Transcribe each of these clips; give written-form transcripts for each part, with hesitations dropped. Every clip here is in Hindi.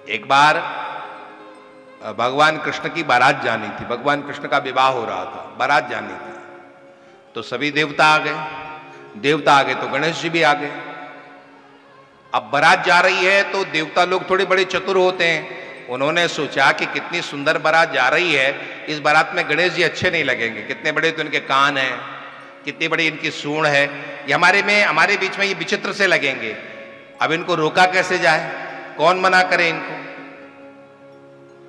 एक बार भगवान कृष्ण की बारात जानी थी, भगवान कृष्ण का विवाह हो रहा था, बारात जानी थी। तो सभी देवता आ गए, देवता आ गए तो गणेश जी भी आ गए। अब बारात जा रही है तो देवता लोग थोड़े बड़े चतुर होते हैं, उन्होंने सोचा कि कितनी सुंदर बारात जा रही है, इस बारात में गणेश जी अच्छे नहीं लगेंगे, कितने बड़े तो इनके कान हैं, कितनी बड़ी इनकी सूंड है, ये हमारे बीच में ये विचित्र से लगेंगे। अब इनको रोका कैसे जाए, कौन मना करे इनको।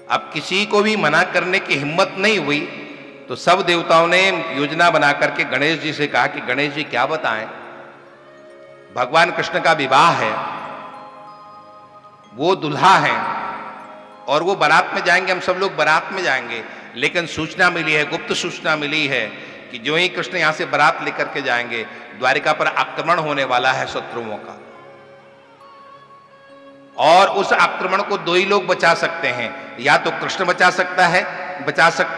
अब किसी को भी मना करने की हिम्मत नहीं हुई, तो सब देवताओं ने योजना बना करके गणेश जी से कहा कि गणेश जी क्या बताएं, भगवान कृष्ण का विवाह है, वो दुल्हा है और वो बारात में जाएंगे, हम सब लोग बारात में जाएंगे, लेकिन सूचना मिली है, गुप्त सूचना मिली है कि जो ही कृष्ण यहां से बारात लेकर के जाएंगे, द्वारिका पर आक्रमण होने वाला है शत्रुओं का, और उस आक्रमण को दो ही लोग बचा सकते हैं, या तो कृष्ण बचा सकते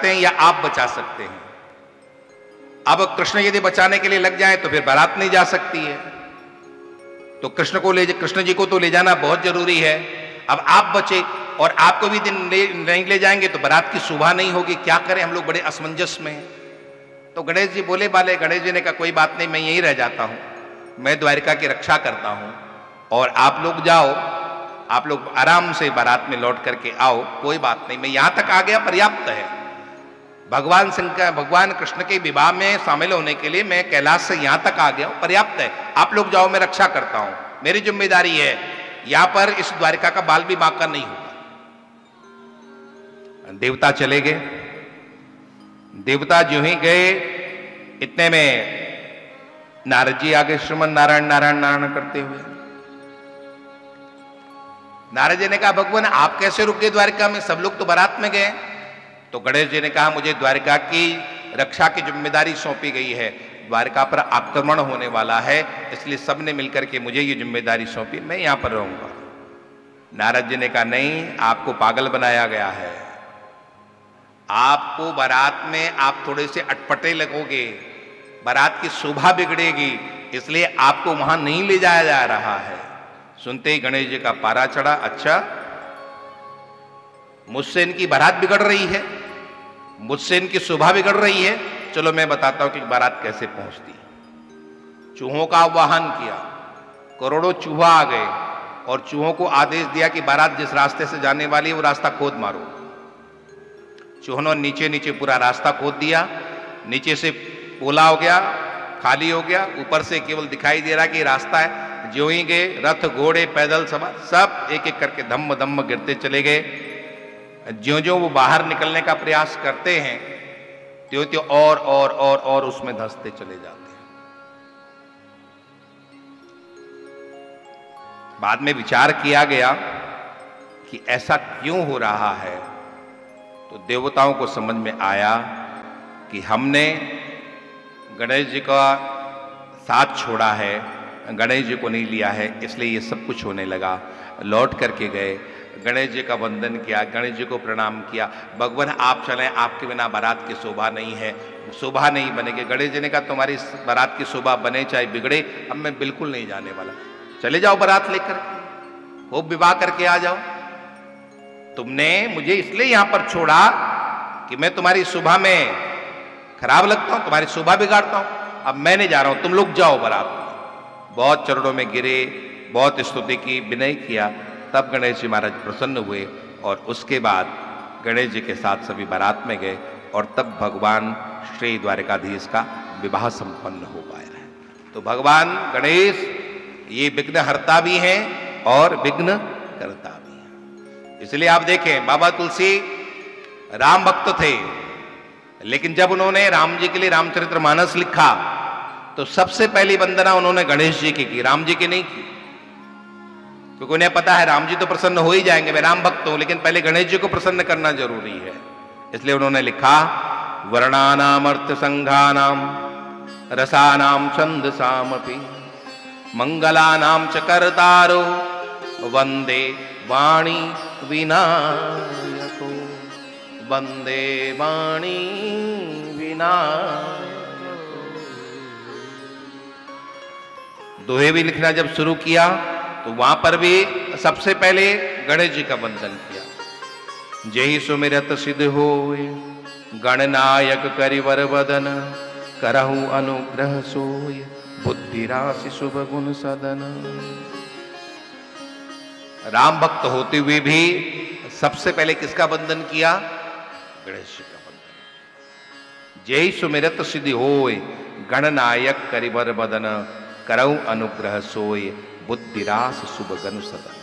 हैं या आप बचा सकते हैं। अब कृष्ण यदि बचाने के लिए लग जाए तो फिर बारात नहीं जा सकती है, तो कृष्ण जी को तो ले जाना बहुत जरूरी है। अब आप बचे और आपको भी नहीं ले जाएंगे तो बारात की शोभा नहीं होगी, क्या करें, हम लोग बड़े असमंजस में हैं। तो गणेश जी बोले बाले, गणेश जी ने कहा कोई बात नहीं, मैं यहीं रह जाता हूं, मैं द्वारिका की रक्षा करता हूं और आप लोग जाओ, आप लोग आराम से बारात में लौट करके आओ, कोई बात नहीं, मैं यहां तक आ गया पर्याप्त है। भगवान कृष्ण के विवाह में शामिल होने के लिए मैं कैलाश से यहां तक आ गया हूं, पर्याप्त है, आप लोग जाओ, मैं रक्षा करता हूं, मेरी जिम्मेदारी है, यहां पर इस द्वारिका का बाल भी बांका नहीं होगा। देवता चले गए। देवता जो ही गए, इतने में नारद जी आगे श्रीमन नारायण नारायण नारायण करते हुए। नारद जी ने कहा भगवान आप कैसे रुक गए द्वारिका में, सब लोग तो बारात में गए। तो गणेश जी ने कहा मुझे द्वारिका की रक्षा की जिम्मेदारी सौंपी गई है, द्वारिका पर आक्रमण होने वाला है, इसलिए सबने मिलकर के मुझे ये जिम्मेदारी सौंपी, मैं यहां पर रहूंगा। नारद जी ने कहा नहीं, आपको पागल बनाया गया है, आपको बारात में आप थोड़े से अटपटे लगोगे, बारात की शोभा बिगड़ेगी, इसलिए आपको वहां नहीं ले जाया जा रहा है। सुनते ही गणेश जी का पारा चढ़ा, अच्छा मुझसे इनकी बारात बिगड़ रही है, मुझसे इनकी शोभा बिगड़ रही है, चलो मैं बताता हूं कि बारात कैसे पहुंचती। चूहों का आह्वान किया, करोड़ों चूहा आ गए और चूहों को आदेश दिया कि बारात जिस रास्ते से जाने वाली है वो रास्ता खोद मारो। चूहों ने नीचे नीचे पूरा रास्ता खोद दिया, नीचे से पोला हो गया, खाली हो गया, ऊपर से केवल दिखाई दे रहा कि रास्ता है। जो ही गए, रथ घोड़े पैदल सवार सब एक एक करके धम्म धम्म गिरते चले गए। ज्यों ज्यों वो बाहर निकलने का प्रयास करते हैं, त्यों त्यों और उसमें धंसते चले जाते हैं। बाद में विचार किया गया कि ऐसा क्यों हो रहा है, तो देवताओं को समझ में आया कि हमने गणेश जी का साथ छोड़ा है, गणेश जी को नहीं लिया है, इसलिए ये सब कुछ होने लगा। लौट करके गए, गणेश जी का वंदन किया, गणेश जी को प्रणाम किया, भगवान आप चलें, आपके बिना बारात की शोभा नहीं है, शोभा नहीं बनेगी। गणेश जी ने कहा तुम्हारी बारात की शोभा बने चाहे बिगड़े, अब मैं बिल्कुल नहीं जाने वाला, चले जाओ बारात लेकर, खूब विवाह करके आ जाओ। तुमने मुझे इसलिए यहां पर छोड़ा कि मैं तुम्हारी शोभा में खराब लगता हूं, तुम्हारी शोभा बिगाड़ता हूं, अब मैं नहीं जा रहा हूं, तुम लोग जाओ बारात में। बहुत चरणों में गिरे, बहुत स्तुति की, विनय किया, तब गणेश जी महाराज प्रसन्न हुए और उसके बाद गणेश जी के साथ सभी बारात में गए और तब भगवान श्री द्वारिकाधीश का विवाह संपन्न हो पाया है। तो भगवान गणेश ये विघ्न हरता भी हैं और विघ्न करता भी है। इसलिए आप देखें बाबा तुलसी राम भक्त थे, लेकिन जब उन्होंने राम जी के लिए रामचरितमानस लिखा तो सबसे पहली वंदना उन्होंने गणेश जी की, राम जी की नहीं की, क्योंकि उन्हें पता है राम जी तो प्रसन्न हो ही जाएंगे, मैं राम भक्त हूं, लेकिन पहले गणेश जी को प्रसन्न करना जरूरी है। इसलिए उन्होंने लिखा वर्णानाम अर्थ संघानाम रसानाम छंदसामपि मंगलानाम च कर्तारो वंदे वाणी विनायको, वंदे वाणी विनायको। दोहे भी लिखना जब शुरू किया तो वहां पर भी सबसे पहले गणेश जी का वंदन किया। जेहि सुमिरत सिद्ध होय, गणनायक करिवर बदन, करहु अनुग्रह सोय, बुद्धि राशि शुभ गुण सदन। राम भक्त होते हुए भी सबसे पहले किसका वंदन किया? गणेश जी का वंदन। जेहि सुमिरत सिद्धि होय, गणनायक करिवर बदन, करहु अनुग्रह सोय, बुद्धि राशि शुभ गुण सदन।